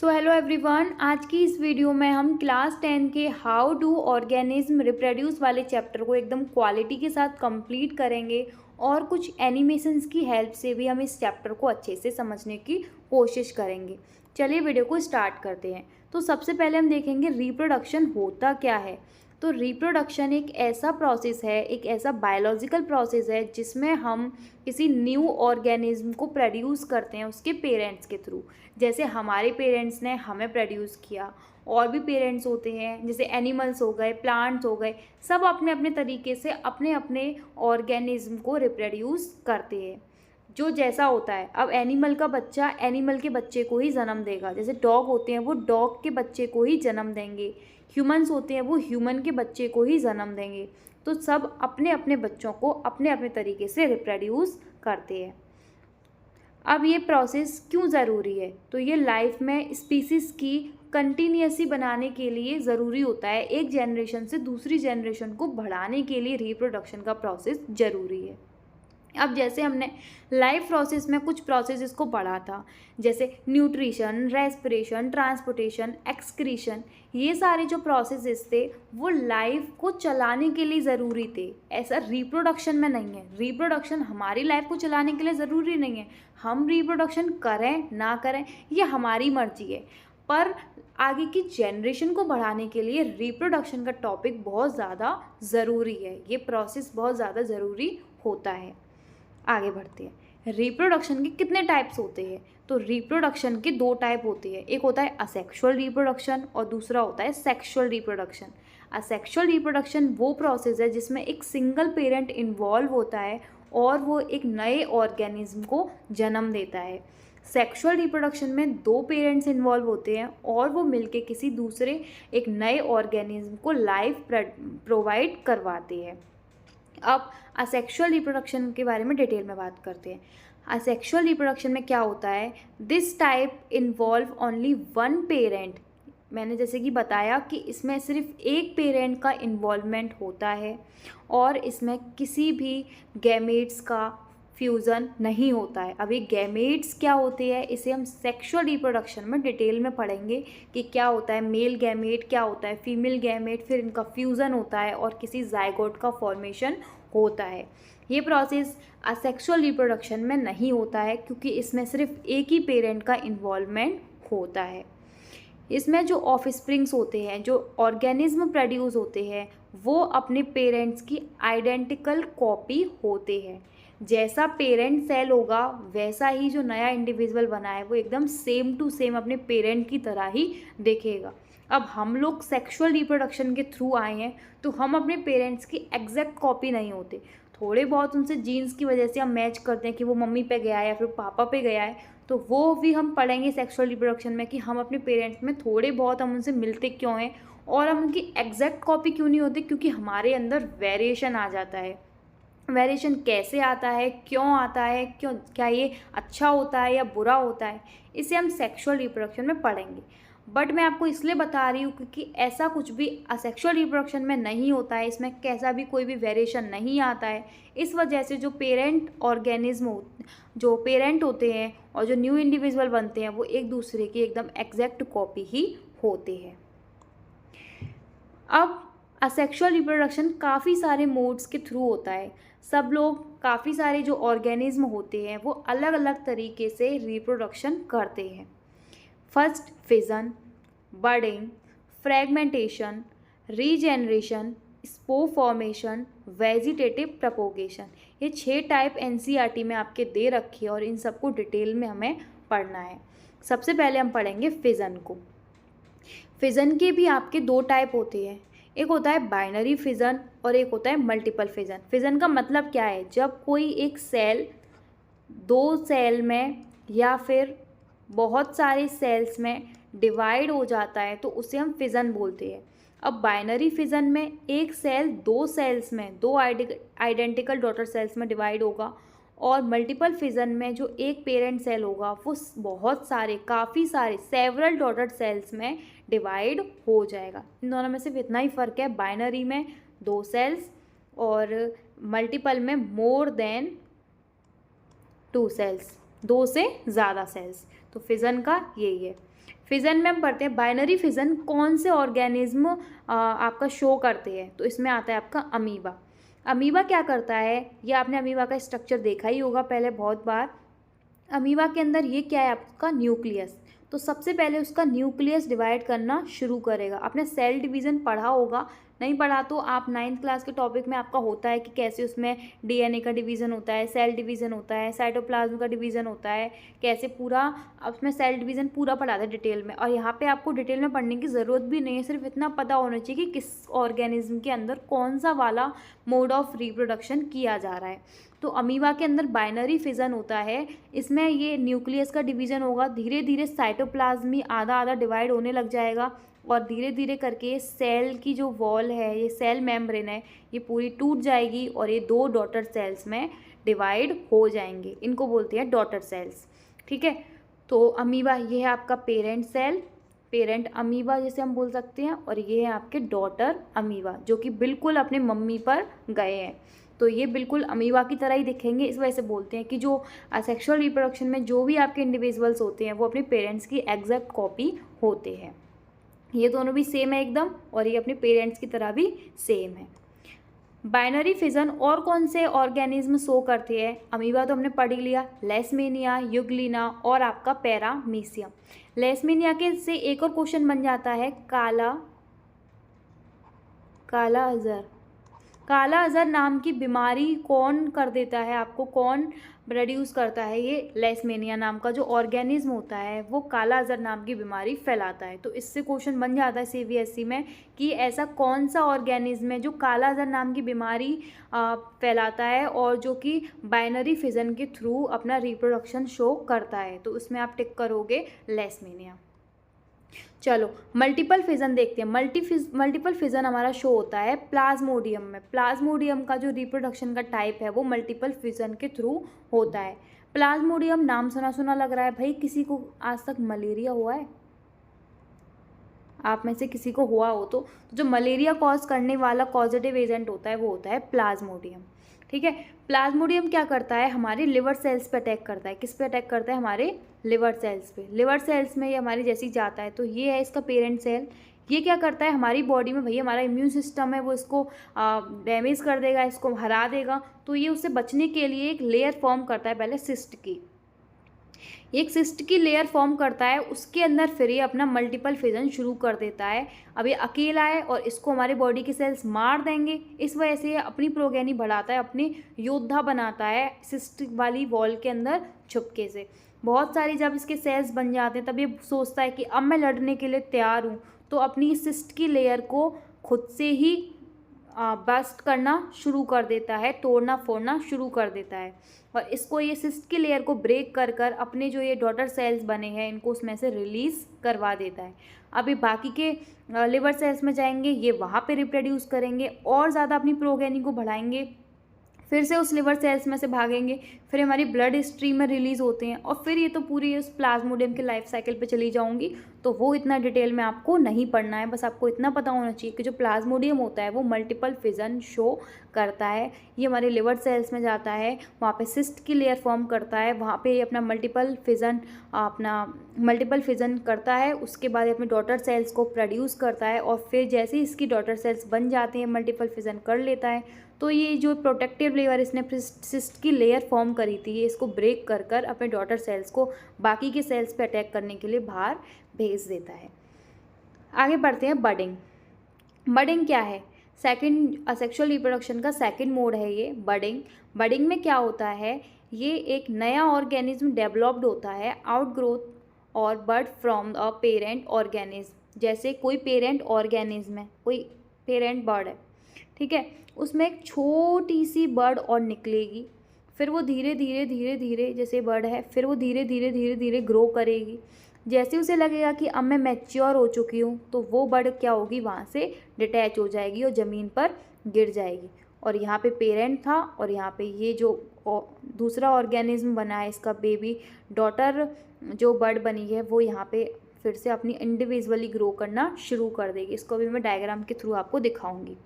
So hello everyone, आज की इस वीडियो में हम क्लास 10 के हाउ डू ऑर्गेनिज्म रिप्रोड्यूस वाले चैप्टर को एकदम क्वालिटी के साथ कंप्लीट करेंगे और कुछ एनिमेशंस की हेल्प से भी हम इस चैप्टर को अच्छे से समझने की कोशिश करेंगे। चलिए वीडियो को स्टार्ट करते हैं। तो सबसे पहले हम देखेंगे रिप्रोडक्शन होता क्या है। तो रिप्रोडक्शन एक ऐसा प्रोसेस है, एक ऐसा बायोलॉजिकल प्रोसेस है जिसमें हम किसी न्यू ऑर्गेनिज्म को प्रोड्यूस करते हैं उसके पेरेंट्स के थ्रू। जैसे हमारे पेरेंट्स ने हमें प्रोड्यूस किया, और भी पेरेंट्स होते हैं जैसे एनिमल्स हो गए, प्लांट्स हो गए, सब अपने अपने तरीके से अपने अपने ऑर्गेनिज्म को रिप्रोड्यूस करते हैं जो जैसा होता है। अब एनिमल का बच्चा एनिमल के बच्चे को ही जन्म देगा, जैसे डॉग होते हैं वो डॉग के बच्चे को ही जन्म देंगे, ह्यूमंस होते हैं वो ह्यूमन के बच्चे को ही जन्म देंगे। तो सब अपने अपने बच्चों को अपने अपने तरीके से रिप्रोड्यूस करते हैं। अब ये प्रोसेस क्यों ज़रूरी है, तो ये लाइफ में स्पीसीज़ की कंटिन्यूसी बनाने के लिए ज़रूरी होता है। एक जनरेशन से दूसरी जनरेशन को बढ़ाने के लिए रिप्रोडक्शन का प्रोसेस ज़रूरी है। अब जैसे हमने लाइफ प्रोसेस में कुछ प्रोसेस को पढ़ा था, जैसे न्यूट्रिशन, रेस्पिरेशन, ट्रांसपोर्टेशन, एक्सक्रीशन, ये सारे जो प्रोसेसेस थे वो लाइफ को चलाने के लिए ज़रूरी थे। ऐसा रिप्रोडक्शन में नहीं है। रिप्रोडक्शन हमारी लाइफ को चलाने के लिए ज़रूरी नहीं है। हम रिप्रोडक्शन करें ना करें ये हमारी मर्जी है, पर आगे की जनरेशन को बढ़ाने के लिए रिप्रोडक्शन का टॉपिक बहुत ज़्यादा ज़रूरी है। ये प्रोसेस बहुत ज़्यादा ज़रूरी होता है। आगे बढ़ते हैं। रिप्रोडक्शन के कितने टाइप्स होते हैं, तो रिप्रोडक्शन के दो टाइप होते हैं। एक होता है असेक्सुअल रिप्रोडक्शन और दूसरा होता है सेक्सुअल रिप्रोडक्शन। असेक्सुअल रिप्रोडक्शन वो प्रोसेस है जिसमें एक सिंगल पेरेंट इन्वॉल्व होता है और वो एक नए ऑर्गेनिज्म को जन्म देता है। सेक्सुअल रिप्रोडक्शन में दो पेरेंट्स इन्वॉल्व होते हैं और वो मिलके किसी दूसरे एक नए ऑर्गेनिज्म को लाइफ प्रोवाइड करवाते हैं। अब असेक्सुअल रिप्रोडक्शन के बारे में डिटेल में बात करते हैं। असेक्सुअल रिप्रोडक्शन में क्या होता है, this type involve only one parent. मैंने जैसे कि बताया कि इसमें सिर्फ एक पेरेंट का इन्वॉल्वमेंट होता है और इसमें किसी भी गैमेट्स का फ्यूज़न नहीं होता है। अब ये गैमेट्स क्या होते हैं इसे हम सेक्सुअल रिप्रोडक्शन में डिटेल में पढ़ेंगे कि क्या होता है मेल गैमेट, क्या होता है फीमेल गैमेट, फिर इनका फ्यूज़न होता है और किसी जाइगोट का फॉर्मेशन होता है। ये प्रोसेस असेक्सुअल रिप्रोडक्शन में नहीं होता है क्योंकि इसमें सिर्फ एक ही पेरेंट का इन्वॉल्वमेंट होता है। इसमें जो ऑफस्प्रिंग्स होते हैं, जो ऑर्गेनिज्म प्रोड्यूस होते हैं, वो अपने पेरेंट्स की आइडेंटिकल कॉपी होते हैं। जैसा पेरेंट सेल होगा वैसा ही जो नया इंडिविजुअल बना है वो एकदम सेम टू सेम अपने पेरेंट की तरह ही दिखेगा। अब हम लोग सेक्सुअल रिप्रोडक्शन के थ्रू आए हैं तो हम अपने पेरेंट्स की एग्जैक्ट कॉपी नहीं होते। थोड़े बहुत उनसे जीन्स की वजह से हम मैच करते हैं कि वो मम्मी पे गया है या फिर पापा पे गया है, तो वो भी हम पढ़ेंगे सेक्सुअल रिप्रोडक्शन में कि हम अपने पेरेंट्स में थोड़े बहुत हम उनसे मिलते क्यों हैं और हम उनकी एग्जैक्ट कॉपी क्यों नहीं होती, क्योंकि हमारे अंदर वेरिएशन आ जाता है। वेरिएशन कैसे आता है, क्यों आता है, क्यों, क्या ये अच्छा होता है या बुरा होता है, इसे हम सेक्सुअल रिप्रोडक्शन में पढ़ेंगे। बट मैं आपको इसलिए बता रही हूँ क्योंकि ऐसा कुछ भी असेक्सुअल रिप्रोडक्शन में नहीं होता है, इसमें कैसा भी कोई भी वेरिएशन नहीं आता है। इस वजह से जो पेरेंट ऑर्गेनिज्म जो पेरेंट होते हैं और जो न्यू इंडिविजुअल बनते हैं वो एक दूसरे की एकदम एग्जैक्ट कॉपी ही होते हैं। अब असेक्सुअल रिप्रोडक्शन काफ़ी सारे मोड्स के थ्रू होता है। सब लोग काफ़ी सारे जो ऑर्गेनिज्म होते हैं वो अलग अलग तरीके से रिप्रोडक्शन करते हैं। First fission, budding, fragmentation, regeneration, spore formation, vegetative propagation. ये 6 टाइप एनसीईआरटी में आपके दे रखी है और इन सबको डिटेल में हमें पढ़ना है। सबसे पहले हम पढ़ेंगे फिजन को। फिजन के भी आपके 2 टाइप होते हैं, एक होता है बाइनरी फिजन और एक होता है मल्टीपल फिजन। फिजन का मतलब क्या है, जब कोई एक सेल 2 सेल में या फिर बहुत सारे सेल्स में डिवाइड हो जाता है तो उसे हम फिजन बोलते हैं। अब बाइनरी फिजन में एक सेल 2 सेल्स में 2 आइडेंटिकल डॉटर सेल्स में डिवाइड होगा और मल्टीपल फिजन में जो एक पेरेंट सेल होगा वो बहुत सारे काफ़ी सारे सेवरल डॉटेड सेल्स में डिवाइड हो जाएगा। इन दोनों में सिर्फ इतना ही फ़र्क है, बाइनरी में 2 सेल्स और मल्टीपल में मोर देन 2 सेल्स, 2 से ज़्यादा सेल्स। तो फिजन का यही है। फिजन में हम पढ़ते हैं बाइनरी फिजन कौन से ऑर्गेनिज्म आपका शो करते हैं, तो इसमें आता है आपका अमीबा। अमीबा क्या करता है, ये आपने अमीबा का स्ट्रक्चर देखा ही होगा पहले बहुत बार। अमीबा के अंदर ये क्या है आपका न्यूक्लियस, तो सबसे पहले उसका न्यूक्लियस डिवाइड करना शुरू करेगा। आपने सेल डिवीज़न पढ़ा होगा, नहीं पढ़ा तो आप 9th क्लास के टॉपिक में आपका होता है कि कैसे उसमें डीएनए का डिवीज़न होता है, सेल डिवीज़न होता है, साइटोप्लाज्म का डिवीज़न होता है, कैसे पूरा उसमें सेल डिवीज़न पूरा पढ़ाता है डिटेल में। और यहाँ पे आपको डिटेल में पढ़ने की ज़रूरत भी नहीं है, सिर्फ इतना पता होना चाहिए कि किस ऑर्गेनिज्म के अंदर कौन सा वाला मोड ऑफ रिप्रोडक्शन किया जा रहा है। तो अमीबा के अंदर बाइनरी फिजन होता है, इसमें ये न्यूक्लियस का डिवीज़न होगा, धीरे धीरे साइटोप्लाज्म ही आधा आधा डिवाइड होने लग जाएगा और धीरे धीरे करके सेल की जो वॉल है, ये सेल मेम्ब्रेन है, ये पूरी टूट जाएगी और ये 2 डॉटर सेल्स में डिवाइड हो जाएंगे। इनको बोलते हैं डॉटर सेल्स। ठीक है, तो अमीबा ये है आपका पेरेंट सेल, पेरेंट अमीबा जैसे हम बोल सकते हैं, और ये है आपके डॉटर अमीबा जो कि बिल्कुल अपने मम्मी पर गए हैं। तो ये बिल्कुल अमीबा की तरह ही दिखेंगे, इस वजह से बोलते हैं कि जो सेक्सुअल रिप्रोडक्शन में जो भी आपके इंडिविजुअल्स होते हैं वो अपने पेरेंट्स की एग्जैक्ट कॉपी होते हैं। ये दोनों भी सेम है एकदम, और ये अपने पेरेंट्स की तरह भी सेम है। बाइनरी फिजन और कौन से ऑर्गेनिज्म शो करते हैं, अमीबा तो हमने पढ़ ही लिया, लेशमेनिया, यूग्लिना और आपका पैरामीशियम। लेशमेनिया के से एक और क्वेश्चन बन जाता है, काला अजहर। काला अजहर नाम की बीमारी कौन कर देता है आपको, कौन प्रोड्यूस करता है, ये लेशमेनिया नाम का जो ऑर्गेनिज्म होता है वो काला अजहर नाम की बीमारी फैलाता है। तो इससे क्वेश्चन बन जाता है सीबीएसई में कि ऐसा कौन सा ऑर्गेनिज्म है जो काला अजहर नाम की बीमारी फैलाता है और जो कि बाइनरी फिजन के थ्रू अपना रिप्रोडक्शन शो करता है। तो उसमें आप टिक करोगे लेशमेनिया। चलो मल्टीपल फिजन देखते हैं। मल्टीपल फिजन हमारा शो होता है प्लाज्मोडियम में। प्लाज्मोडियम का जो रिप्रोडक्शन का टाइप है वो मल्टीपल फिजन के थ्रू होता है। प्लाज्मोडियम नाम सुना सुना लग रहा है भाई, किसी को आज तक मलेरिया हुआ है? आप में से किसी को हुआ हो तो जो मलेरिया कॉज करने वाला पॉजिटिव एजेंट होता है वो होता है प्लाज्मोडियम। ठीक है, प्लाज्मोडियम क्या करता है, हमारे लिवर सेल्स पे अटैक करता है। किस पे अटैक करता है, हमारे लिवर सेल्स पे। लिवर सेल्स में ये हमारी जैसी जाता है तो ये है इसका पेरेंट सेल। ये क्या करता है, हमारी बॉडी में भैया हमारा इम्यून सिस्टम है वो इसको डैमेज कर देगा, इसको हरा देगा। तो ये उससे बचने के लिए एक लेयर फॉर्म करता है पहले सिस्ट की, एक सिस्ट की लेयर फॉर्म करता है, उसके अंदर फिर ये अपना मल्टीपल फिजन शुरू कर देता है। अब ये अकेला है और इसको हमारे बॉडी के सेल्स मार देंगे, इस वजह से ये अपनी प्रोगेनी बढ़ाता है, अपनी योद्धा बनाता है सिस्ट वाली वॉल के अंदर छुपके से। बहुत सारी जब इसके सेल्स बन जाते हैं तब ये सोचता है कि अब मैं लड़ने के लिए तैयार हूँ, तो अपनी सिस्ट की लेयर को खुद से ही बस्ट करना शुरू कर देता है, तोड़ना फोड़ना शुरू कर देता है। और इसको ये सिस्ट की लेयर को ब्रेक कर कर अपने जो ये डॉटर सेल्स बने हैं इनको उसमें से रिलीज़ करवा देता है। अभी बाकी के लिवर सेल्स में जाएंगे, ये वहाँ पे रिप्रोड्यूस करेंगे और ज़्यादा अपनी प्रोगेनी को बढ़ाएंगे, फिर से उस लिवर सेल्स में से भागेंगे, फिर हमारी ब्लड स्ट्रीम में रिलीज़ होते हैं और फिर ये तो पूरी उस प्लाज्मोडियम के लाइफ साइकिल पे चली जाऊंगी। तो वो इतना डिटेल में आपको नहीं पढ़ना है, बस आपको इतना पता होना चाहिए कि जो प्लाज्मोडियम होता है वो मल्टीपल फिजन शो करता है। ये हमारे लिवर सेल्स में जाता है, वहाँ पे सिस्ट की लेयर फॉर्म करता है, वहाँ पे अपना मल्टीपल फिजन करता है। उसके बाद अपने डॉटर सेल्स को प्रोड्यूस करता है और फिर जैसे ही इसकी डॉटर सेल्स बन जाते हैं, मल्टीपल फिजन कर लेता है, तो ये जो प्रोटेक्टिव लेयर इसने सिस्ट की लेयर फॉर्म करी थी, ये इसको ब्रेक कर कर अपने डॉटर सेल्स को बाकी के सेल्स पे अटैक करने के लिए बाहर भेज देता है। आगे बढ़ते हैं बडिंग। बडिंग क्या है, सेकंड सेक्सुअल रिप्रोडक्शन का सेकंड मोड है ये बडिंग। बडिंग में क्या होता है, ये एक नया ऑर्गेनिज्म डेवलप्ड होता है, आउटग्रोथ और bird from a parent organism. जैसे कोई पेरेंट ऑर्गेनिज्म है, कोई पेरेंट बर्ड है, ठीक है, उसमें एक छोटी सी बर्ड और निकलेगी, फिर वो धीरे धीरे जैसे बर्ड है, फिर वो धीरे धीरे ग्रो करेगी। जैसे उसे लगेगा कि अब मैं मैच्योर हो चुकी हूँ तो वो बर्ड क्या होगी, वहाँ से डिटैच हो जाएगी और ज़मीन पर गिर जाएगी। और यहाँ पे पेरेंट था और यहाँ पे ये जो दूसरा ऑर्गेनिज्म बना है, इसका बेबी डॉटर जो बर्ड बनी है वो यहाँ पे फिर से अपनी इंडिविजुअली ग्रो करना शुरू कर देगी। इसको भी मैं डायग्राम के थ्रू आपको दिखाऊंगी।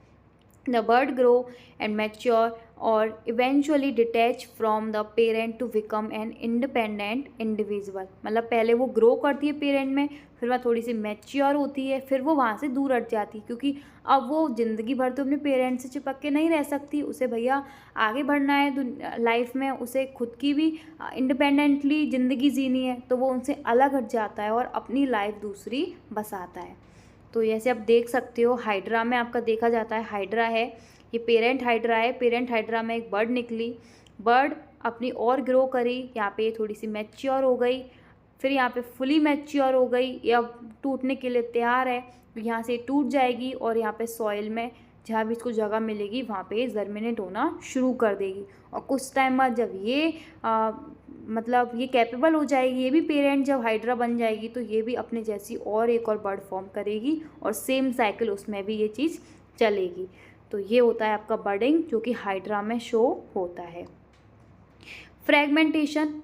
The bird grow and mature or eventually detach from the parent to become an independent individual। मतलब पहले वो ग्रो करती है पेरेंट में, फिर वह थोड़ी सी मैच्योर होती है, फिर वो वहाँ से दूर हट जाती है, क्योंकि अब वो ज़िंदगी भर तो अपने पेरेंट्स से चिपक के नहीं रह सकती। उसे भैया आगे बढ़ना है लाइफ में, उसे खुद की भी इंडिपेंडेंटली ज़िंदगी जीनी है, तो वो उनसे अलग हट जाता है और अपनी लाइफ दूसरी बसाता है। तो जैसे आप देख सकते हो हाइड्रा में आपका देखा जाता है, हाइड्रा है ये पेरेंट हाइड्रा है। पेरेंट हाइड्रा में एक बर्ड निकली, बर्ड अपनी और ग्रो करी, यहाँ पे ये थोड़ी सी मैच्योर हो गई, फिर यहाँ पे फुली मैच्योर हो गई, ये अब टूटने के लिए तैयार है, तो यहाँ से टूट जाएगी और यहाँ पे सॉइल में जहाँ भी इसको जगह मिलेगी वहाँ पे जर्मिनेट होना शुरू कर देगी। और कुछ टाइम बाद जब ये मतलब ये कैपेबल हो जाएगी, ये भी पेरेंट जब हाइड्रा बन जाएगी, तो ये भी अपने जैसी और एक और बर्ड फॉर्म करेगी और सेम साइकिल उसमें भी ये चीज़ चलेगी। तो ये होता है आपका बर्डिंग, जो कि हाइड्रा में शो होता है। फ्रेगमेंटेशन,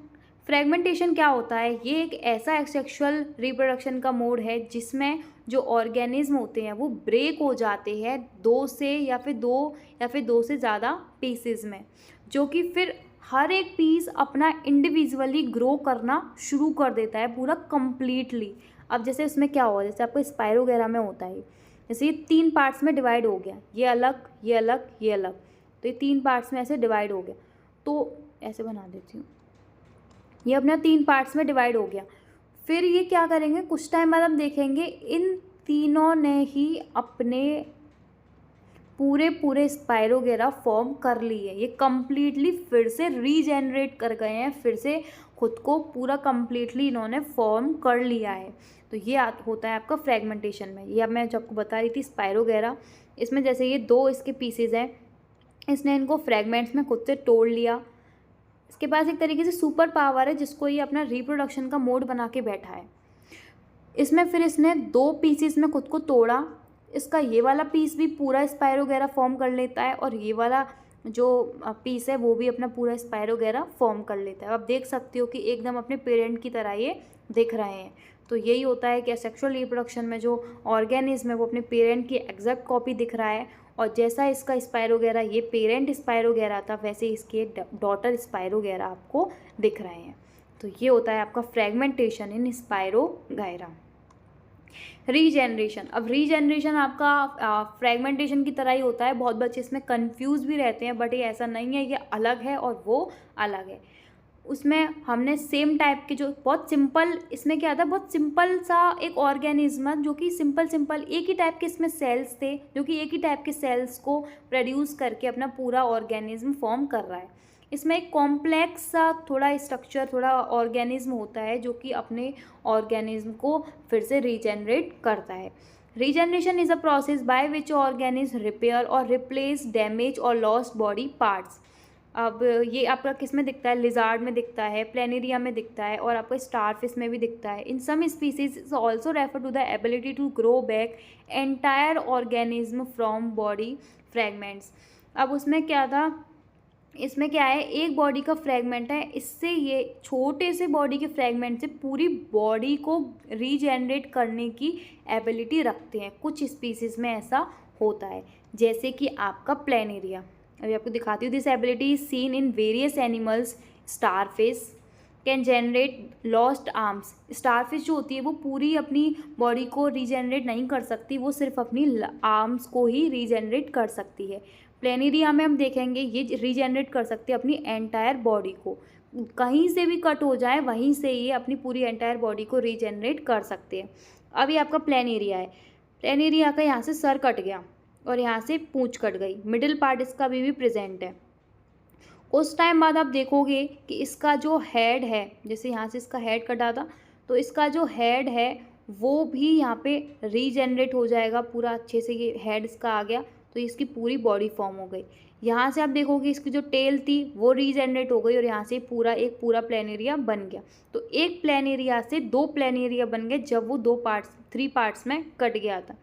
फ्रेगमेंटेशन क्या होता है? ये एक ऐसा एक्सेक्सुअल रिप्रोडक्शन का मोड है जिसमें जो ऑर्गेनिज्म होते हैं वो ब्रेक हो जाते हैं दो से ज़्यादा पीसेस में, जो कि फिर हर एक पीस अपना इंडिविजुअली ग्रो करना शुरू कर देता है पूरा कंप्लीटली। अब जैसे इसमें क्या हुआ, जैसे आपको स्पाइरो वगैरह में होता है, जैसे ये 3 पार्ट्स में डिवाइड हो गया, ये अलग ये अलग ये अलग, तो ये 3 पार्ट्स में ऐसे डिवाइड हो गया। तो ऐसे बना देती हूँ, ये अपना 3 पार्ट्स में डिवाइड हो गया। फिर ये क्या करेंगे, कुछ टाइम बाद हम देखेंगे इन तीनों ने ही अपने पूरे स्पाइरो वगैरह फॉर्म कर ली है। ये कम्प्लीटली फिर से रीजेनरेट कर गए हैं, फिर से खुद को पूरा कम्प्लीटली इन्होंने फॉर्म कर लिया है। तो ये होता है आपका फ्रेगमेंटेशन में। ये अब मैं जो आपको बता रही थी स्पाइरो वगैरह, इसमें जैसे ये 2 इसके पीसेज हैं, इसने इनको फ्रेगमेंट्स में खुद से तोड़ लिया। इसके पास एक तरीके से सुपर पावर है जिसको ये अपना रिप्रोडक्शन का मोड बना के बैठा है। इसमें फिर इसने 2 पीसेस में खुद को तोड़ा, इसका ये वाला पीस भी पूरा स्पाइरो वगैरह फॉर्म कर लेता है और ये वाला जो पीस है वो भी अपना पूरा स्पाइरो वगैरह फॉर्म कर लेता है। आप देख सकते हो कि एकदम अपने पेरेंट की तरह ये दिख रहे हैं। तो यही होता है कि सेक्सुअल रिप्रोडक्शन में जो ऑर्गेनिज्म है वो अपने पेरेंट की एग्जैक्ट कॉपी दिख रहा है, और जैसा इसका स्पाइरो वगैरह ये पेरेंट स्पाइरो वगैरह था, वैसे इसके डॉटर स्पाइरो वगैरह आपको दिख रहे हैं। तो ये होता है आपका फ्रेगमेंटेशन इन स्पाइरो गायरा। रीजेनरेशन, अब रीजेनरेशन आपका फ्रेगमेंटेशन की तरह ही होता है। बहुत बच्चे इसमें कंफ्यूज भी रहते हैं, बट ये ऐसा नहीं है, ये अलग है और वो अलग है। उसमें हमने सेम टाइप के जो बहुत सिंपल, इसमें क्या था, बहुत सिंपल सा एक ऑर्गेनिज्म जो कि सिंपल एक ही टाइप के इसमें सेल्स थे, जो कि एक ही टाइप के सेल्स को प्रोड्यूस करके अपना पूरा ऑर्गेनिज्म फॉर्म कर रहा है। इसमें एक कॉम्प्लेक्स सा थोड़ा स्ट्रक्चर, थोड़ा ऑर्गेनिज्म होता है जो कि अपने ऑर्गेनिज्म को फिर से रीजेनरेट करता है। Regeneration is a process by which organism repair और रिप्लेस डैमेज और लॉस्ट बॉडी पार्ट्स। अब ये आपका किस में दिखता है, लिजार्ड में दिखता है, प्लेनेरिया में दिखता है, और आपका स्टारफिश में भी दिखता है। In some species is also refer to the ability to grow back entire organism from body fragments. अब उसमें क्या था, इसमें क्या है, एक बॉडी का फ्रेगमेंट है, इससे ये छोटे से बॉडी के फ्रेगमेंट से पूरी बॉडी को रीजेनरेट करने की एबिलिटी रखते हैं। कुछ स्पीसीज में ऐसा होता है, जैसे कि आपका प्लेनेरिया। अभी आपको दिखाती हूँ। This ability is seen in various animals. Starfish can generate lost arms. Starfish जो होती है वो पूरी अपनी बॉडी को रीजनरेट नहीं कर सकती, वो सिर्फ अपनी आर्म्स को ही रीजनरेट कर सकती है। प्लेनेरिया में हम देखेंगे ये रीजनरेट कर सकती है अपनी एंटायर बॉडी को, कहीं से भी कट हो जाए वहीं से ये अपनी पूरी एंटायर बॉडी को रीजनरेट कर सकते हैं। अब ये आपका प्लेनेरिया है, प्लेनेरिया का यहाँ से सर कट गया और यहाँ से पूंछ कट गई, मिडिल पार्ट इसका भी प्रेजेंट है। उस टाइम बाद आप देखोगे कि इसका जो हेड है, जैसे यहाँ से इसका हेड कटा था, तो इसका जो हेड है वो भी यहाँ पे रीजनरेट हो जाएगा पूरा अच्छे से। ये हेड इसका आ गया तो इसकी पूरी बॉडी फॉर्म हो गई। यहाँ से आप देखोगे इसकी जो टेल थी वो रीजनरेट हो गई और यहाँ से पूरा प्लेनेरिया बन गया। तो एक प्लेनेरिया से 2 प्लेनेरिया बन गए जब वो 3 पार्ट्स में कट गया था।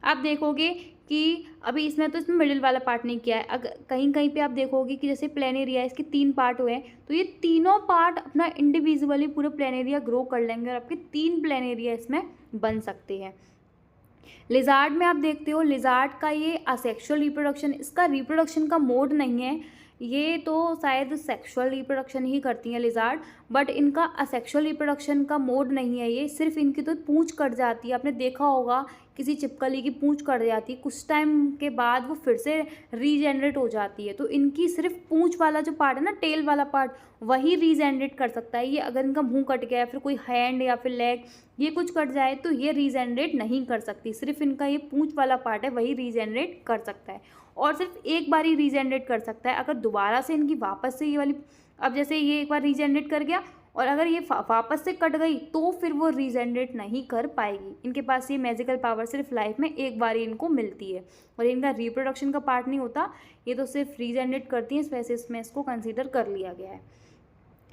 आप देखोगे कि अभी इसमें मिडिल वाला पार्ट नहीं किया है। अगर कहीं कहीं पे आप देखोगे कि जैसे प्लेनेरिया इसके 3 पार्ट हुए हैं, तो ये तीनों पार्ट अपना इंडिविजुअली पूरा प्लेनेरिया ग्रो कर लेंगे और आपके 3 प्लेनेरिया इसमें बन सकते हैं। लिजार्ड में आप देखते हो, लिजार्ड का ये असेक्सुअल रिप्रोडक्शन, इसका रिप्रोडक्शन का मोड नहीं है, ये तो शायद सेक्सुअल रिप्रोडक्शन ही करती हैं लिजार्ड, बट इनका असेक्सुअल रिप्रोडक्शन का मोड नहीं है ये। सिर्फ इनकी तो पूंछ कट जाती है, आपने देखा होगा किसी छिपकली की पूंछ कट जाती है, कुछ टाइम के बाद वो फिर से रीजेनरेट हो जाती है। तो इनकी सिर्फ पूंछ वाला जो पार्ट है ना, टेल वाला पार्ट, वही रीजेनरेट कर सकता है। ये अगर इनका मुंह कट गया है, फिर कोई हैंड या फिर लेग ये कुछ कट जाए तो ये रीजेनरेट नहीं कर सकती। सिर्फ इनका ये पूंछ वाला पार्ट है वही रीजेनरेट कर सकता है, और सिर्फ एक बार ही रीजेनरेट कर सकता है। अगर दोबारा से इनकी वापस से ये वाली, अब जैसे ये एक बार रीजेनरेट कर गया और अगर ये वापस से कट गई तो फिर वो रीजेनरेट नहीं कर पाएगी। इनके पास ये मैजिकल पावर सिर्फ लाइफ में एक बार ही इनको मिलती है, और इनका रिप्रोडक्शन का पार्ट नहीं होता, ये तो सिर्फ रीजेनरेट करती हैं, इस वजह से इसमें इसको कंसिडर कर लिया गया है।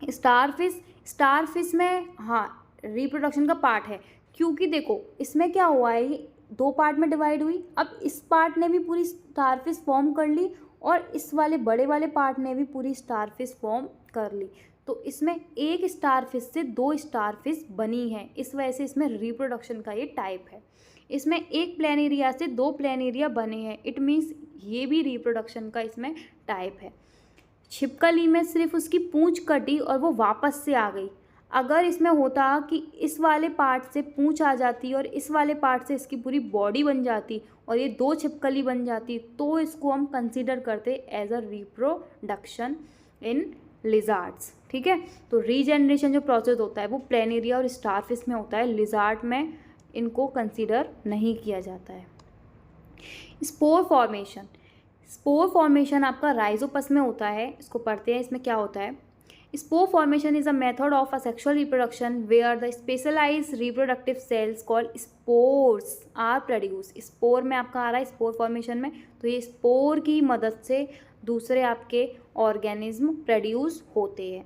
स्टारफिश में हाँ रिप्रोडक्शन का पार्ट है, क्योंकि देखो इसमें क्या हुआ है, ये दो पार्ट में डिवाइड हुई। अब इस पार्ट ने भी पूरी स्टारफिश फॉर्म कर ली और इस वाले बड़े वाले पार्ट ने भी पूरी स्टारफिश फॉर्म कर ली। तो इसमें एक स्टारफिश से दो स्टारफिश बनी है, इस वजह से इसमें रिप्रोडक्शन का ये टाइप है। इसमें एक प्लेनेरिया से दो प्लेनेरिया बने हैं, इट मीन्स ये भी रिप्रोडक्शन का इसमें टाइप है। छिपकली में सिर्फ उसकी पूंछ कटी और वो वापस से आ गई। अगर इसमें होता कि इस वाले पार्ट से पूंछ आ जाती और इस वाले पार्ट से इसकी पूरी बॉडी बन जाती और ये दो छिपकली बन जाती, तो इसको हम कंसीडर करते as a reproduction in lizards. ठीक है, तो रीजेनरेशन जो प्रोसेस होता है वो प्लेनेरिया और स्टारफिश में होता है, लिजार्ड में इनको कंसीडर नहीं किया जाता है। स्पोर फॉर्मेशन आपका राइजोपस में होता है, इसको पढ़ते हैं। इसमें क्या होता है, spore formation is a method of asexual reproduction where the specialised reproductive cells called spores are produce. Spore में आपका आ रहा है स्पोर फॉर्मेशन में, तो ये स्पोर की मदद से दूसरे आपके ऑर्गेनिज्म प्रोड्यूस होते हैं।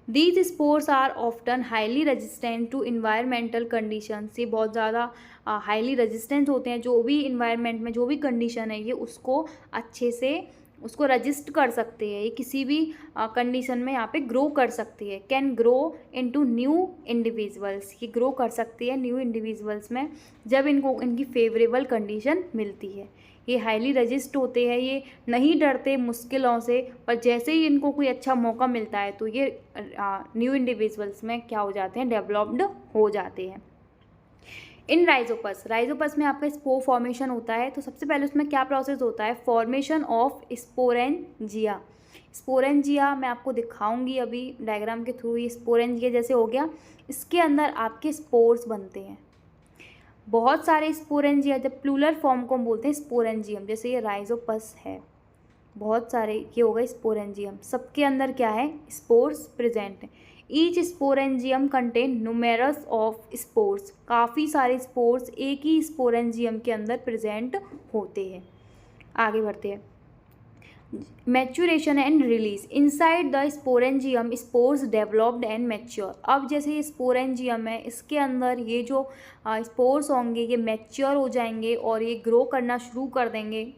These spores are often highly resistant to environmental conditions. ये बहुत ज़्यादा हाईली रेजिस्टेंट होते हैं, जो भी इन्वायरमेंट में जो भी कंडीशन है ये उसको अच्छे से उसको रजिस्ट कर सकते हैं, ये किसी भी कंडीशन में यहाँ पे ग्रो कर सकती है। Can grow into new individuals, ये ग्रो कर सकती है न्यू इंडिविजुअल्स में जब इनको इनकी फेवरेबल कंडीशन मिलती है। ये हाईली रजिस्ट होते हैं, ये नहीं डरते मुश्किलों से, पर जैसे ही इनको कोई अच्छा मौका मिलता है तो ये न्यू इंडिविजुअल्स में क्या हो जाते हैं, डेवलप्ड हो जाते हैं। इन राइजोपस में आपका स्पोर फॉर्मेशन होता है। तो सबसे पहले उसमें क्या प्रोसेस होता है, फॉर्मेशन ऑफ स्पोरेंजिया। स्पोरेंजिया मैं आपको दिखाऊंगी अभी डायग्राम के थ्रू। ये स्पोरेंजिया जैसे हो गया, इसके अंदर आपके स्पोर्स बनते हैं, बहुत सारे स्पोरेंजिया, जब प्लूरल फॉर्म को हम बोलते हैं स्पोरेंजियम, जैसे ये राइजोपस है, बहुत सारे ये हो गए स्पोरेंजियम, सबके अंदर क्या है, स्पोर्स प्रेजेंट है। Each sporangium contain numerous of spores, काफ़ी सारे स्पोर्स एक ही स्पोरेंजियम के अंदर प्रेजेंट होते हैं। आगे बढ़ते हैं, maturation and release. Inside the sporangium spores developed and mature. अब जैसे ये स्पोरेंजियम है, इसके अंदर ये जो स्पोर्स होंगे ये मैच्योर हो जाएंगे और ये ग्रो करना शुरू कर देंगे,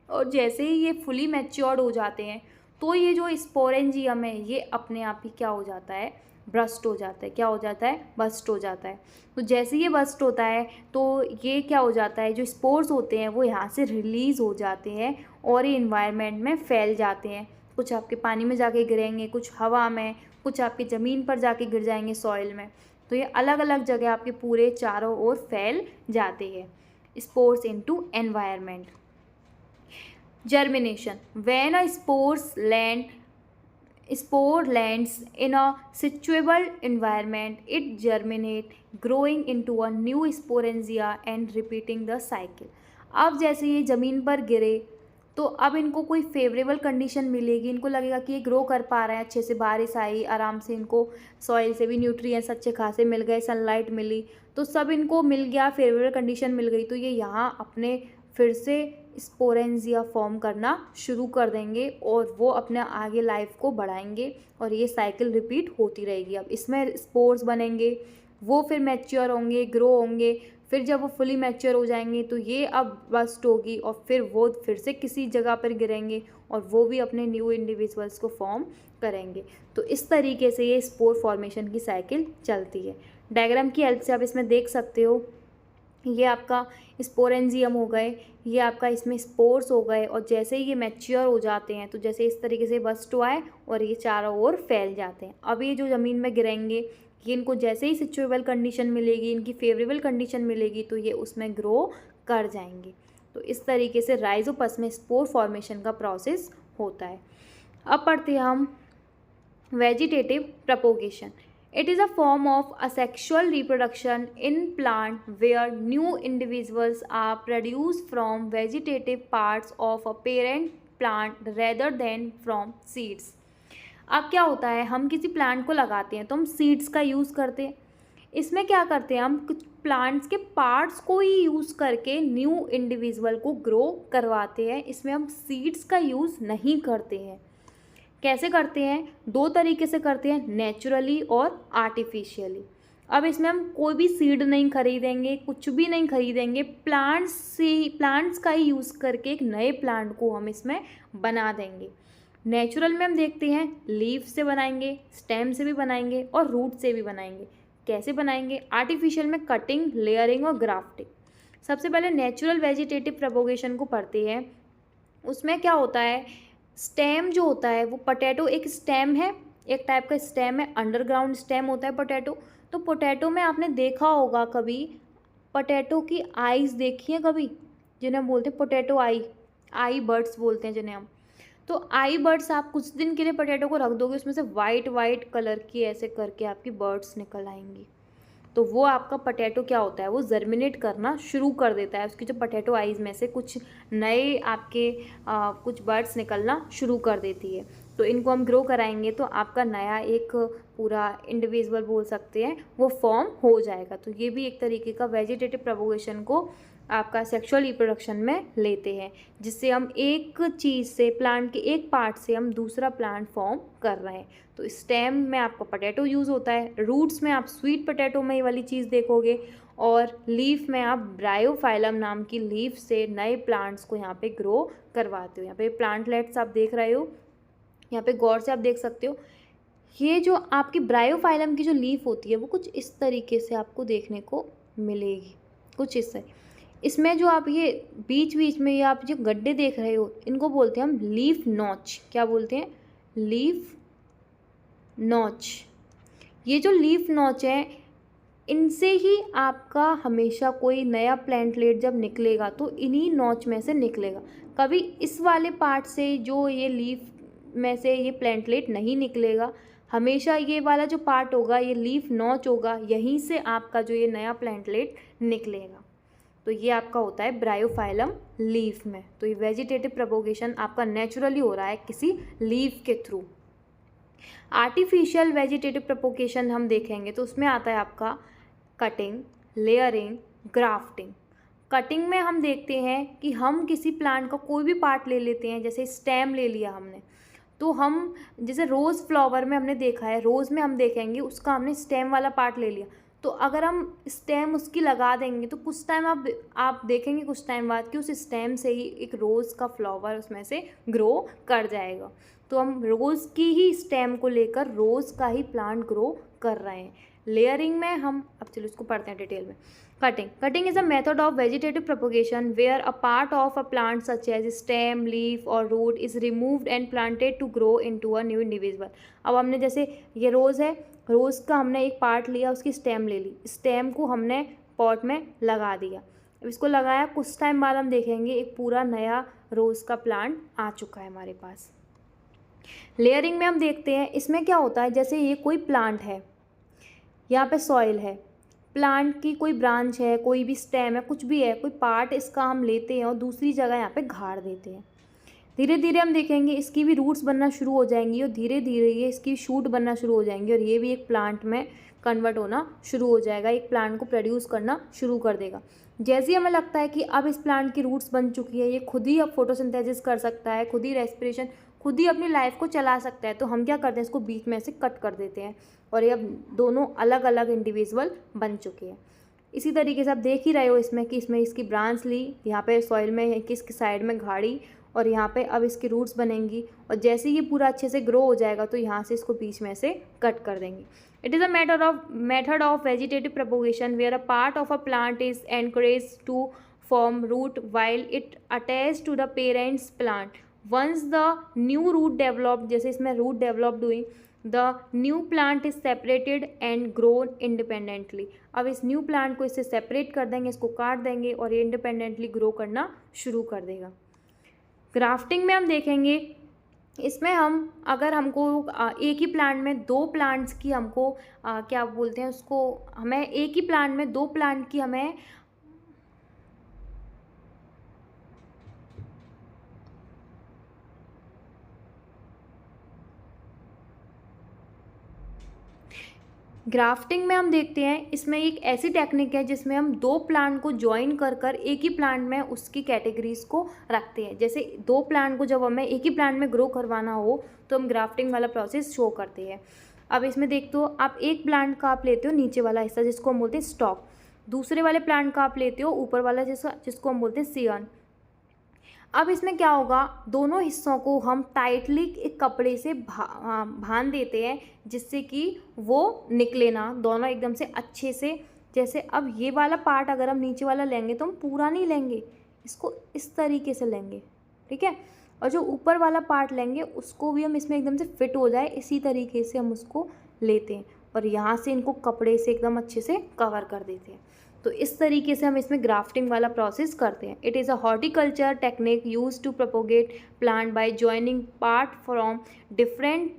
और जैसे ही ये फुली मैच्योर्ड हो जाते हैं तो ये जो स्पोरेंजियम है ये अपने आप ही क्या हो जाता है, बस्ट हो जाता है। क्या हो जाता है, बस्ट हो जाता है। तो जैसे ये बस्ट होता है तो ये क्या हो जाता है, जो स्पोर्स होते हैं वो यहाँ से रिलीज़ हो जाते हैं और ये इन्वायरमेंट में फैल जाते हैं। कुछ आपके पानी में जाके गिरेंगे, कुछ हवा में, कुछ आपकी ज़मीन पर जाके गिर जाएंगे सॉइल में। तो ये अलग अलग जगह आपके पूरे चारों ओर फैल जाते हैं, spores into environment. Germination. When a spore lands in a suitable environment, it germinates, growing into a new sporangia and repeating the cycle. अब जैसे ये ज़मीन पर गिरे तो अब इनको कोई फेवरेबल कंडीशन मिलेगी, इनको लगेगा कि ये ग्रो कर पा रहे हैं, अच्छे से बारिश आई, आराम से इनको सॉइल से भी न्यूट्रिएंट्स अच्छे खासे मिल गए, सनलाइट मिली, तो सब इनको मिल गया, फेवरेबल कंडीशन मिल गई, तो ये यहाँ अपने फिर से स्पोरेंजिया फॉर्म करना शुरू कर देंगे और वो अपने आगे लाइफ को बढ़ाएंगे और ये साइकिल रिपीट होती रहेगी। अब इसमें स्पोर्स बनेंगे, वो फिर मैच्योर होंगे, ग्रो होंगे, फिर जब वो फुली मैच्योर हो जाएंगे तो ये अब बस्ट होगी और फिर वो फिर से किसी जगह पर गिरेंगे और वो भी अपने न्यू इंडिविजुअल्स को फॉर्म करेंगे। तो इस तरीके से ये स्पोर फॉर्मेशन की साइकिल चलती है। डायग्राम की हेल्प से आप इसमें देख सकते हो, ये आपका स्पोरेंजियम हो गए, ये आपका इसमें स्पोर्स हो गए, और जैसे ही ये मैच्योर हो जाते हैं तो जैसे इस तरीके से बस्ट आए और ये चारों ओर फैल जाते हैं। अब ये जो ज़मीन में गिरेंगे, ये इनको जैसे ही सिचुएबल कंडीशन मिलेगी, इनकी फेवरेबल कंडीशन मिलेगी, तो ये उसमें ग्रो कर जाएंगे। तो इस तरीके से राइजोपस में स्पोर फॉर्मेशन का प्रोसेस होता है। अब पढ़ते हैं हम vegetative propagation. It is a form of asexual reproduction in plant where new individuals are produced from vegetative parts of a parent plant rather than from seeds. अब क्या होता है, हम किसी प्लांट को लगाते हैं तो हम सीड्स का यूज़ करते हैं। इसमें क्या करते हैं, हम कुछ प्लांट्स के पार्ट्स को ही यूज़ करके न्यू इंडिविजुअल को ग्रो करवाते हैं। इसमें हम सीड्स का यूज़ नहीं करते हैं। कैसे करते हैं, दो तरीके से करते हैं, नेचुरली और आर्टिफिशियली। अब इसमें हम कोई भी सीड नहीं खरीदेंगे, कुछ भी नहीं खरीदेंगे, प्लांट्स का ही यूज़ करके एक नए प्लांट को हम इसमें बना देंगे। नेचुरल में हम देखते हैं लीफ से बनाएंगे, स्टेम से भी बनाएंगे और रूट से भी बनाएंगे। कैसे बनाएंगे, आर्टिफिशियल में कटिंग, लेयरिंग और ग्राफ्टिंग। सबसे पहले नेचुरल वेजिटेटिव प्रोपोगेशन को पढ़ते हैं। उसमें क्या होता है, स्टेम जो होता है वो पोटैटो एक स्टेम है, एक टाइप का स्टेम है, अंडरग्राउंड स्टेम होता है पोटैटो। तो पोटैटो में आपने देखा होगा कभी, पोटैटो की आईज देखी है कभी, जिन्हें हम बोलते हैं पोटैटो आई बर्ड्स बोलते हैं जिन्हें हम। तो आई बर्ड्स आप कुछ दिन के लिए पोटैटो को रख दोगे, उसमें से वाइट कलर की ऐसे करके आपकी बर्ड्स निकल आएंगी। तो वो आपका पोटैटो क्या होता है, वो जर्मिनेट करना शुरू कर देता है। उसकी जो पोटैटो आइज़ में से कुछ नए आपके कुछ बर्ड्स निकलना शुरू कर देती है। तो इनको हम ग्रो कराएंगे तो आपका नया एक पूरा इंडिविजुअल बोल सकते हैं वो फॉर्म हो जाएगा। तो ये भी एक तरीके का वेजिटेटिव प्रोपोगेशन को आपका सेक्सुअल रिप्रोडक्शन में लेते हैं, जिससे हम एक चीज़ से, प्लांट के एक पार्ट से हम दूसरा प्लांट फॉर्म कर रहे हैं। तो स्टेम में आपका पोटैटो यूज़ होता है, रूट्स में आप स्वीट पोटैटो में ये वाली चीज़ देखोगे, और लीफ में आप ब्रायोफाइलम नाम की लीफ से नए प्लांट्स को यहाँ पे ग्रो करवाते हो। यहाँ पे प्लांटलेट्स आप देख रहे हो, यहाँ पे गौर से आप देख सकते हो। ये जो आपकी ब्रायोफाइलम की जो लीफ होती है वो कुछ इस तरीके से आपको देखने को मिलेगी, कुछ इस तरह। इसमें जो आप ये बीच बीच में ये आप जो गड्ढे देख रहे हो, इनको बोलते हैं हम लीफ नॉच। क्या बोलते हैं, लीफ नॉच। ये जो लीफ नॉच है, इनसे ही आपका हमेशा कोई नया प्लांटलेट जब निकलेगा तो इन्हीं नॉच में से निकलेगा। कभी इस वाले पार्ट से जो ये लीफ में से ये प्लांटलेट नहीं निकलेगा, हमेशा ये वाला जो पार्ट होगा, ये लीफ नॉच होगा, यहीं से आपका जो ये नया प्लांटलेट निकलेगा। तो ये आपका होता है ब्रायोफाइलम लीफ में। तो ये वेजिटेटिव प्रोपोगेशन आपका नेचुरली हो रहा है किसी लीफ के थ्रू। आर्टिफिशियल वेजिटेटिव प्रोपोगेशन हम देखेंगे तो उसमें आता है आपका कटिंग, लेयरिंग, ग्राफ्टिंग। कटिंग में हम देखते हैं कि हम किसी प्लांट का कोई भी पार्ट ले लेते हैं, जैसे स्टेम ले लिया हमने, तो हम जैसे रोज़ फ्लावर में हमने देखा है, रोज़ में हम देखेंगे उसका हमने स्टेम वाला पार्ट ले लिया, तो अगर हम स्टेम उसकी लगा देंगे तो कुछ टाइम आप देखेंगे कुछ टाइम बाद कि उस स्टेम से ही एक रोज़ का फ्लावर उसमें से ग्रो कर जाएगा। तो हम रोज़ की ही स्टेम को लेकर रोज़ का ही प्लांट ग्रो कर रहे हैं। लेयरिंग में हम अब चलो इसको पढ़ते हैं डिटेल में। Cutting is a method of vegetative propagation where a part of a plant such as stem, leaf और root is removed and planted to grow into a new individual. अब हमने जैसे ये रोज़ है, रोज़ का हमने एक पार्ट लिया, उसकी स्टेम ले ली, स्टेम को हमने पॉट में लगा दिया। अब इसको लगाया, कुछ टाइम बाद हम देखेंगे एक पूरा नया रोज़ का प्लांट आ चुका है हमारे पास। लेयरिंग में हम देखते हैं इसमें क्या होता है, जैसे ये कोई प्लांट है, यहाँ पे सॉइल है, प्लांट की कोई ब्रांच है, कोई भी स्टेम है, कुछ भी है, कोई पार्ट इसका हम लेते हैं और दूसरी जगह यहाँ पे गाड़ देते हैं। धीरे धीरे हम देखेंगे इसकी भी रूट्स बनना शुरू हो जाएंगी और धीरे धीरे ये इसकी शूट बनना शुरू हो जाएंगी और ये भी एक प्लांट में कन्वर्ट होना शुरू हो जाएगा, एक प्लांट को प्रोड्यूस करना शुरू कर देगा। जैसे ही हमें लगता है कि अब इस प्लांट की रूट्स बन चुकी है, ये खुद ही अब फोटोसिंथेसिस कर सकता है, खुद ही रेस्पिरेशन, खुद ही अपनी लाइफ को चला सकता है, तो हम क्या करते हैं, इसको बीच में से कट कर देते हैं और ये अब दोनों अलग अलग इंडिविजुअल बन चुके हैं। इसी तरीके से आप देख ही रहे हो इसमें कि इसमें इसकी ब्रांच ली, यहाँ पे सॉइल में किसकी साइड में गाड़ी और यहाँ पे अब इसकी रूट्स बनेंगी और जैसे ये पूरा अच्छे से ग्रो हो जाएगा तो यहाँ से इसको बीच में से कट कर देंगे। It is a method of vegetative propagation where a part of a plant is encouraged to form root while it attached to the parent's plant. Once the new root developed, जैसे इसमें root developed हुई, the new plant is separated and grown independently. अब इस new plant को इससे separate कर देंगे, इसको काट देंगे और ये independently grow करना शुरू कर देगा. ग्राफ्टिंग में हम देखेंगे, इसमें हम अगर हमको एक ही प्लांट में दो प्लांट्स की हमको क्या बोलते हैं उसको, हमें एक ही प्लांट में दो प्लांट की हमें ग्राफ्टिंग में हम देखते हैं, इसमें एक ऐसी टेक्निक है जिसमें हम दो प्लांट को ज्वाइन कर कर एक ही प्लांट में उसकी कैटेगरीज को रखते हैं. जैसे दो प्लांट को जब हमें एक ही प्लांट में ग्रो करवाना हो तो हम ग्राफ्टिंग वाला प्रोसेस शो करते हैं. अब इसमें देखते हो, आप एक प्लांट का आप लेते हो नीचे वाला हिस्सा जिसको हम बोलते हैं स्टॉक, दूसरे वाले प्लांट का आप लेते हो ऊपर वाला जिसको हम बोलते हैं सियन. अब इसमें क्या होगा, दोनों हिस्सों को हम टाइटली एक कपड़े से बांध देते हैं जिससे कि वो निकले ना, दोनों एकदम से अच्छे से. जैसे अब ये वाला पार्ट अगर हम नीचे वाला लेंगे तो हम पूरा नहीं लेंगे, इसको इस तरीके से लेंगे, ठीक है. और जो ऊपर वाला पार्ट लेंगे उसको भी हम इसमें एकदम से फिट हो जाए इसी तरीके से हम उसको लेते हैं और यहाँ से इनको कपड़े से एकदम अच्छे से कवर कर देते हैं. तो इस तरीके से हम इसमें ग्राफ्टिंग वाला प्रोसेस करते हैं. It is a horticulture technique use to propagate plant by joining part from different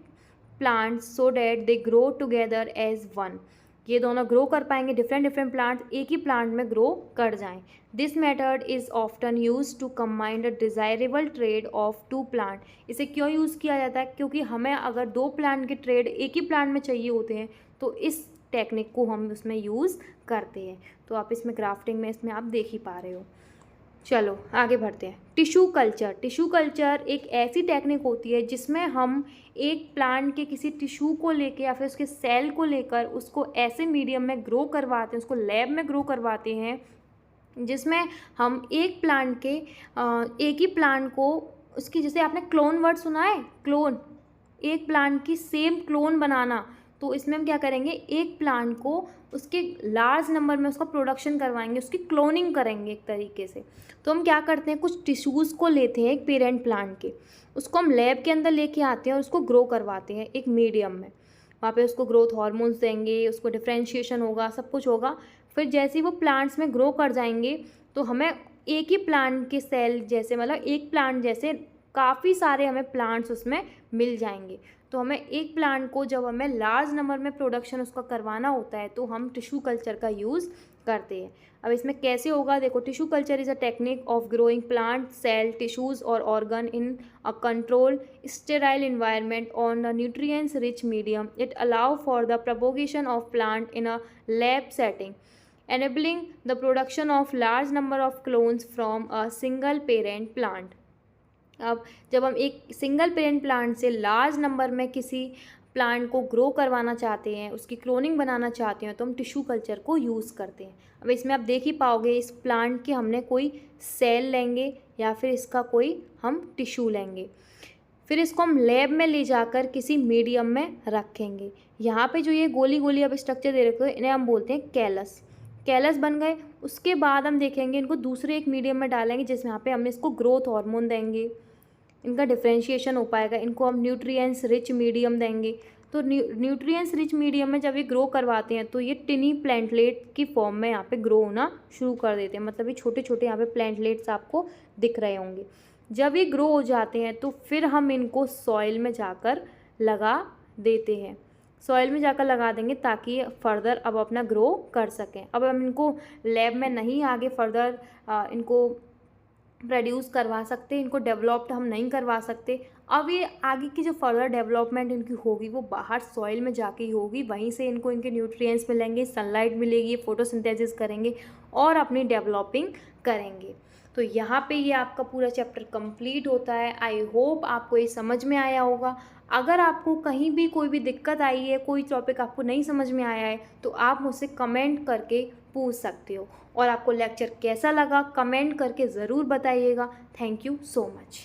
plants so that they grow together as one. ये दोनों ग्रो कर पाएंगे, डिफरेंट प्लांट्स एक ही प्लांट में ग्रो कर जाएं. This method is often use to combine the desirable trade of two plant. इसे क्यों यूज़ किया जाता है, क्योंकि हमें अगर दो प्लांट के ट्रेड एक ही प्लांट में चाहिए होते हैं तो इस टेक्निक को हम उसमें यूज़ करते हैं. तो आप इसमें ग्राफ्टिंग में इसमें आप देख ही पा रहे हो. चलो आगे बढ़ते हैं. Tissue culture. टिश्यू कल्चर एक ऐसी टेक्निक होती है जिसमें हम एक प्लांट के किसी टिश्यू को लेकर या फिर उसके सेल को लेकर उसको ऐसे मीडियम में ग्रो करवाते हैं, उसको लैब में ग्रो करवाते हैं जिसमें हम एक प्लांट के एक ही प्लांट को उसकी, जैसे आपने क्लोन वर्ड सुना है, क्लोन, एक प्लांट की सेम क्लोन बनाना. तो इसमें हम क्या करेंगे, एक प्लांट को उसके लार्ज नंबर में उसका प्रोडक्शन करवाएंगे, उसकी क्लोनिंग करेंगे एक तरीके से. तो हम क्या करते हैं, कुछ टिश्यूज़ को लेते हैं एक पेरेंट प्लांट के, उसको हम लैब के अंदर लेके आते हैं और उसको ग्रो करवाते हैं एक मीडियम में. वहाँ पे उसको ग्रोथ हार्मोन्स देंगे, उसको डिफ्रेंशिएशन होगा, सब कुछ होगा. फिर जैसे ही वो प्लांट्स में ग्रो कर जाएंगे तो हमें एक ही प्लांट के सेल जैसे, मतलब एक प्लांट जैसे काफ़ी सारे हमें प्लांट्स उसमें मिल जाएंगे. तो हमें एक प्लांट को जब हमें लार्ज नंबर में प्रोडक्शन उसका करवाना होता है तो हम टिश्यू कल्चर का यूज़ करते हैं. अब इसमें कैसे होगा, देखो. Tissue culture is a technique of growing plant cell tissues और organ in a control sterile environment on the nutrients rich medium. It allow for the propagation of plant in a lab setting, enabling the production of large number of clones from a single parent plant. अब जब हम एक single parent plant से large number में किसी plant को grow करवाना चाहते हैं, उसकी क्लोनिंग बनाना चाहते हैं, तो हम टिश्यू कल्चर को यूज़ करते हैं. अब इसमें आप देख ही पाओगे, इस प्लांट के हमने कोई सेल लेंगे या फिर इसका कोई हम टिश्यू लेंगे, फिर इसको हम लैब में ले जाकर किसी मीडियम में रखेंगे. यहाँ पे जो ये गोली गोली अब स्ट्रक्चर दे रखे हो, इन्हें हम बोलते हैं कैलस. कैलस बन गए. उसके बाद हम देखेंगे इनको दूसरे एक मीडियम में डालेंगे जिसमें यहाँ पे हम इसको ग्रोथ हार्मोन देंगे, इनका डिफ्रेंशिएशन हो पाएगा. इनको हम न्यूट्रिएंट्स रिच मीडियम देंगे. तो न्यूट्रिएंट्स रिच मीडियम में जब ये ग्रो करवाते हैं तो ये टिनी प्लेंटलेट की फॉर्म में यहाँ पे ग्रो होना शुरू कर देते हैं. मतलब ये छोटे छोटे यहाँ पे प्लेंटलेट्स आपको दिख रहे होंगे. जब ये ग्रो हो जाते हैं तो फिर हम इनको सॉइल में जाकर लगा देते हैं, सॉइल में जाकर लगा देंगे ताकि फर्दर अब अपना ग्रो कर सकें. अब हम इनको लैब में नहीं आगे फर्दर इनको प्रोड्यूस करवा सकते, इनको डेवलप्ड हम नहीं करवा सकते. अब ये आगे की जो फर्दर डेवलपमेंट इनकी होगी वो बाहर सॉइल में जाके ही होगी, वहीं से इनको इनके न्यूट्रिएंट्स मिलेंगे, सनलाइट मिलेगी, फोटोसिंथेसिस करेंगे और अपनी डेवलपिंग करेंगे. तो यहाँ पे ये आपका पूरा चैप्टर कंप्लीट होता है. आई होप आपको ये समझ में आया होगा. अगर आपको कहीं भी कोई भी दिक्कत आई है, कोई टॉपिक आपको नहीं समझ में आया है, तो आप मुझसे कमेंट करके पूछ सकते हो. और आपको लेक्चर कैसा लगा कमेंट करके ज़रूर बताइएगा. Thank you so much.